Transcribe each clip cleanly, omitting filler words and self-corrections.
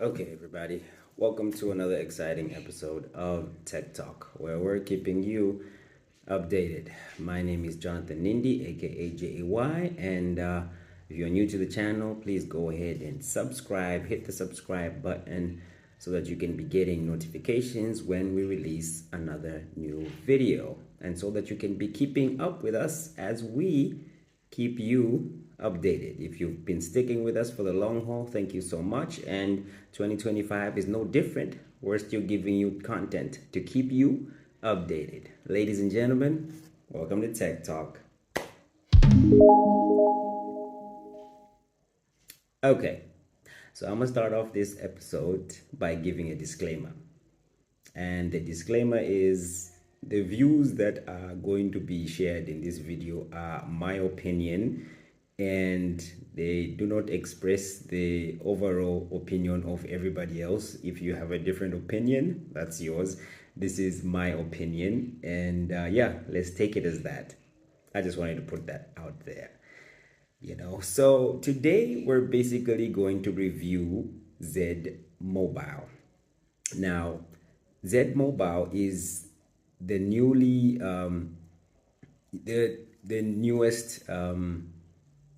Okay, everybody, welcome to another exciting episode of Tech Talk, where we're keeping you updated. My name is Jonathan Nindi, aka JAY, and if you're new to the channel, please go ahead and subscribe, hit the subscribe button so that you can be getting notifications when we release another new video, and so that you can be keeping up with us as we keep you updated. If you've been sticking with us for the long haul, thank you so much. And 2025 is no different. We're still giving you content to keep you updated. Ladies and gentlemen, welcome to Tech Talk. Okay, so I'm gonna start off this episode by giving a disclaimer. And the disclaimer is the views that are going to be shared in this video are my opinion, and they do not express the overall opinion of everybody else. If you have a different opinion, that's yours. This is my opinion, and yeah, let's take it as that. I just wanted to put that out there. So today we're basically going to review Z Mobile. Now, Z Mobile is the newest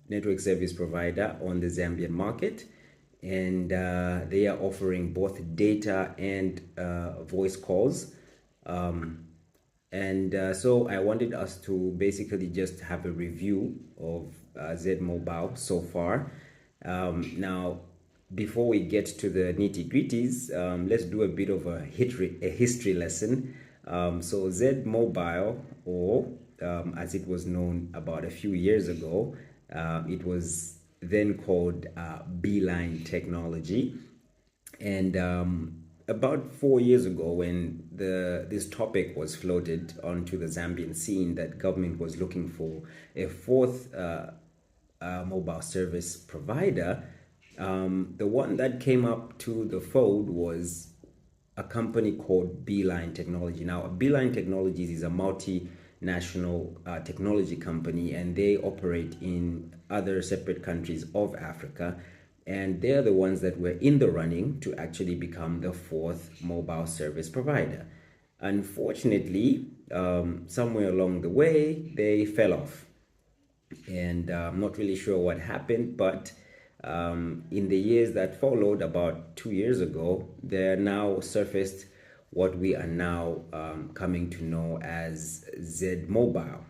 network service provider on the Zambian market, and they are offering both data and voice calls. So I wanted us to basically just have a review of Z Mobile so far. Now, before we get to the nitty gritties, let's do a bit of a history lesson. So Z Mobile, or as it was known about a few years ago, it was then called Beeline Technology. And about 4 years ago, when this topic was floated onto the Zambian scene, that government was looking for a fourth mobile service provider, the one that came up to the fold was a company called Beeline Technology. Now, Beeline Technologies is a multinational technology company, and they operate in other separate countries of Africa. And they're the ones that were in the running to actually become the fourth mobile service provider. Unfortunately, somewhere along the way, they fell off. And I'm not really sure what happened, but in the years that followed, about 2 years ago, there now surfaced what we are now coming to know as Z Mobile,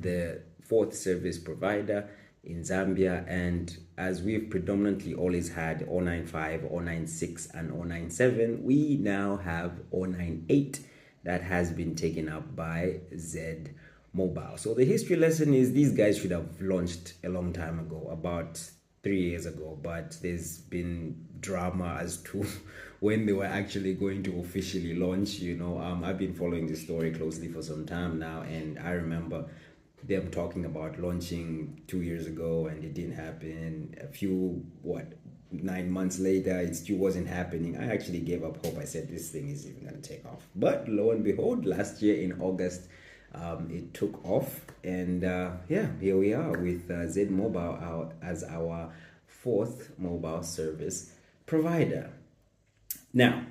the fourth service provider in Zambia. And as we've predominantly always had 095, 096, and 097, we now have 098 that has been taken up by Z Mobile. So the history lesson is these guys should have launched a long time ago, about 3 years ago, but there's been drama as to when they were actually going to officially launch. I've been following this story closely for some time now, and I remember them talking about launching 2 years ago, and it didn't happen. 9 months later, it still wasn't happening. I actually gave up hope. I said this thing is even going to take off. But lo and behold, last year in August, it took off, and here we are with Z Mobile as our fourth mobile service provider. Now,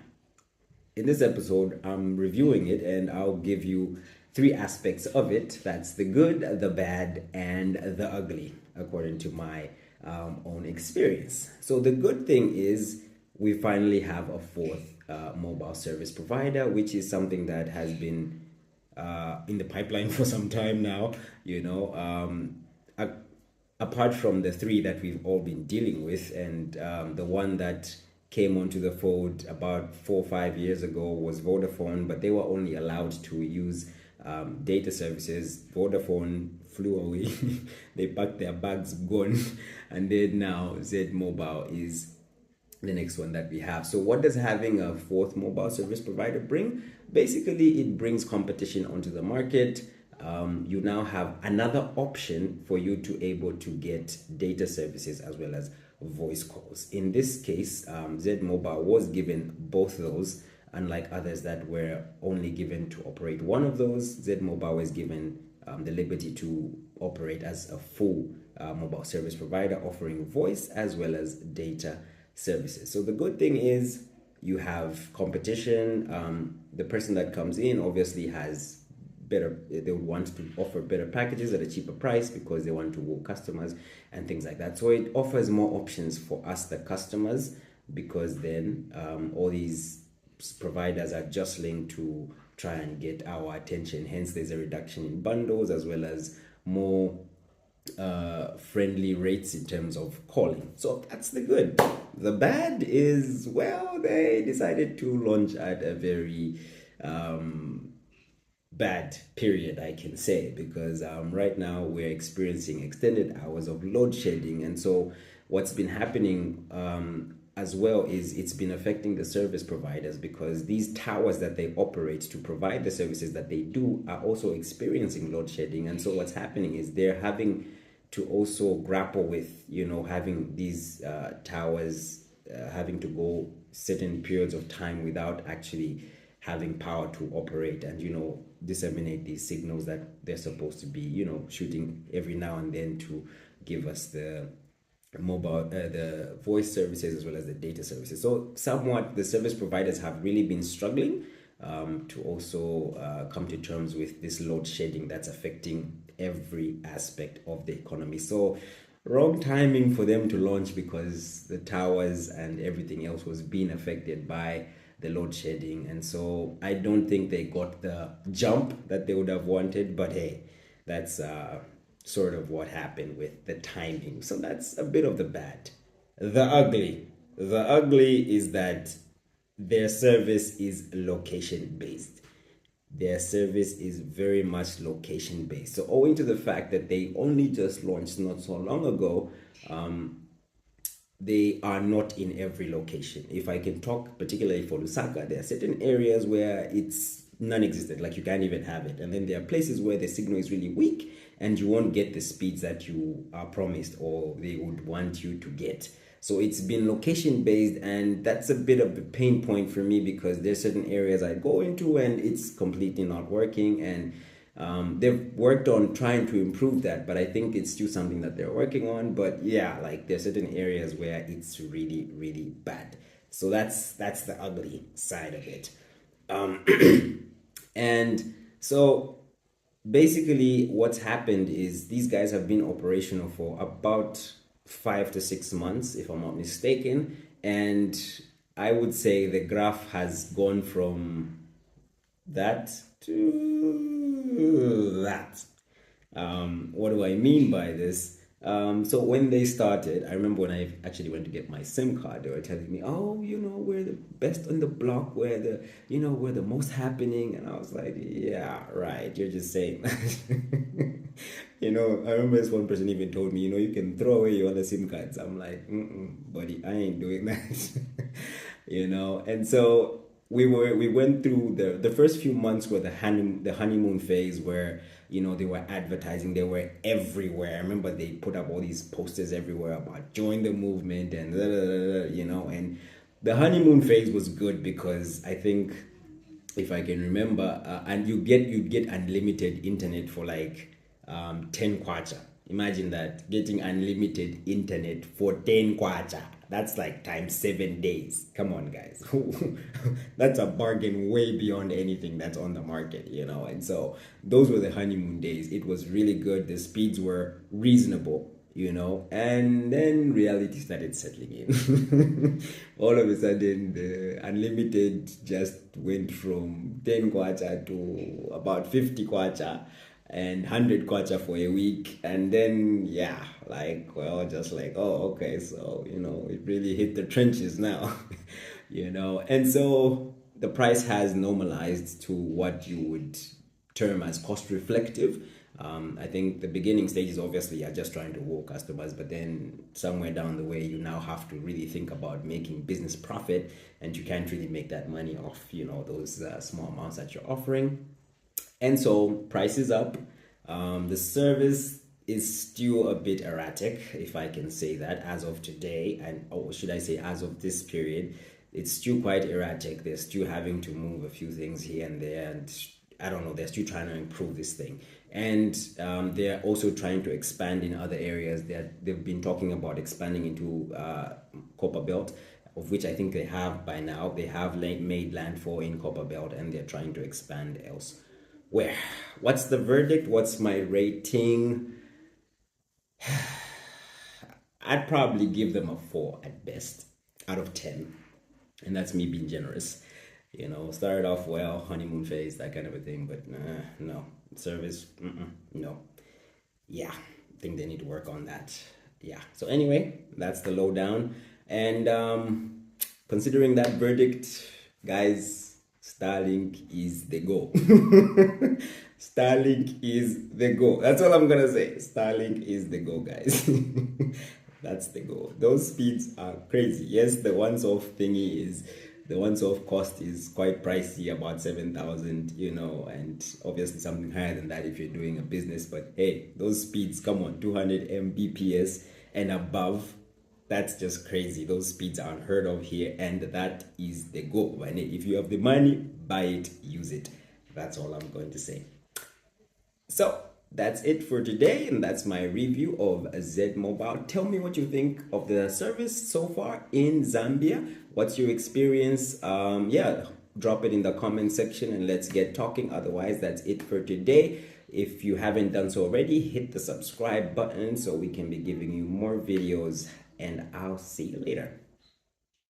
in this episode, I'm reviewing it, and I'll give you 3 aspects of it. That's the good, the bad, and the ugly, according to my own experience. So the good thing is we finally have a fourth mobile service provider, which is something that has been in the pipeline for some time now. Apart from the 3 that we've all been dealing with, and the one that came onto the fold about 4 or 5 years ago was Vodafone, but they were only allowed to use data services. Vodafone flew away. They packed their bags, gone. And then now Z Mobile is the next one that we have. So what does having a fourth mobile service provider bring? Basically, it brings competition onto the market. You now have another option for you to able to get data services as well as voice calls. In this case, Z Mobile was given both those, unlike others that were only given to operate one of those. Z Mobile was given the liberty to operate as a full mobile service provider, offering voice as well as data services. So the good thing is you have competition. The person that comes in obviously has better, they would want to offer better packages at a cheaper price because they want to woo customers and things like that. So it offers more options for us, the customers, because then all these providers are jostling to try and get our attention. Hence, there's a reduction in bundles as well as more friendly rates in terms of calling. So that's the good. The bad is, well, they decided to launch at a very bad period, I can say, because right now we're experiencing extended hours of load shedding. And so what's been happening as well is it's been affecting the service providers, because these towers that they operate to provide the services that they do are also experiencing load shedding. And so what's happening is they're having to also grapple with, having these towers having to go certain periods of time without actually having power to operate and, disseminate these signals that they're supposed to be, shooting every now and then to give us the mobile, the voice services as well as the data services. So somewhat the service providers have really been struggling to also come to terms with this load shedding that's affecting every aspect of the economy. So wrong timing for them to launch, because the towers and everything else was being affected by the load shedding. And so I don't think they got the jump that they would have wanted, but hey, that's sort of what happened with the timing. So that's a bit of the bad. The ugly is that their service is location based. Their service is very much location based. So owing to the fact that they only just launched not so long ago, they are not in every location. If I can talk particularly for Lusaka, there are certain areas where it's non-existent, like you can't even have it. And then there are places where the signal is really weak and you won't get the speeds that you are promised or they would want you to get. So it's been location based, and that's a bit of a pain point for me, because there's certain areas I go into and it's completely not working. And they've worked on trying to improve that, but I think it's still something that they're working on. But yeah, like there's certain areas where it's really, really bad. So that's the ugly side of it. And so basically what's happened is these guys have been operational for about 5 to 6 months, if I'm not mistaken. And I would say the graph has gone from that to that. What do I mean by this? So when they started, I remember when I actually went to get my SIM card, they were telling me, oh, we're the best on the block, we're the most happening. And I was like, yeah, right, you're just saying that. I remember this one person even told me, you can throw away your other SIM cards. I'm like, buddy, I ain't doing that. And so we went through the first few months were the honeymoon phase, where they were advertising, they were everywhere. I remember they put up all these posters everywhere about join the movement and and the honeymoon phase was good, because I think, if I can remember, and you'd get unlimited internet for like 10 kwacha. Imagine that, getting unlimited internet for 10 kwacha. That's like times 7 days. Come on, guys. That's a bargain way beyond anything that's on the market, And so those were the honeymoon days. It was really good. The speeds were reasonable, And then reality started settling in. All of a sudden, the unlimited just went from 10 kwacha to about 50 kwacha. And 100 kwacha for a week. And then just like, oh, okay, so it really hit the trenches now. And so the price has normalized to what you would term as cost reflective. I think the beginning stages obviously are just trying to woo customers, but then somewhere down the way you now have to really think about making business profit, and you can't really make that money off those small amounts that you're offering. And so price is up. The service is still a bit erratic, if I can say that, as of today, or should I say as of this period. It's still quite erratic. They're still having to move a few things here and there, and I don't know, they're still trying to improve this thing. And they're also trying to expand in other areas. They've been talking about expanding into Copper Belt, of which I think they have by now. They have made landfall in Copper Belt, and they're trying to expand elsewhere. What's the verdict? What's my rating? I'd probably give them a 4 at best out of 10. And that's me being generous. Started off well, honeymoon phase, that kind of a thing, but no. Service, no. Yeah, I think they need to work on that. Yeah. So anyway, that's the lowdown. And considering that verdict, guys, Starlink is the go. Starlink is the go. That's all I'm gonna say. Starlink is the go, guys. That's the go. Those speeds are crazy. Yes, the once-off cost is quite pricey, about 7,000, and obviously something higher than that if you're doing a business. But hey, those speeds, come on, 200 Mbps and above. That's just crazy. Those speeds are unheard of here, and that is the go. And if you have the money, buy it, use it. That's all I'm going to say. So that's it for today, and that's my review of Z Mobile. Tell me what you think of the service so far in Zambia. What's your experience? Yeah, drop it in the comment section and let's get talking. Otherwise, that's it for today. If you haven't done so already, hit the subscribe button so we can be giving you more videos, and I'll see you later.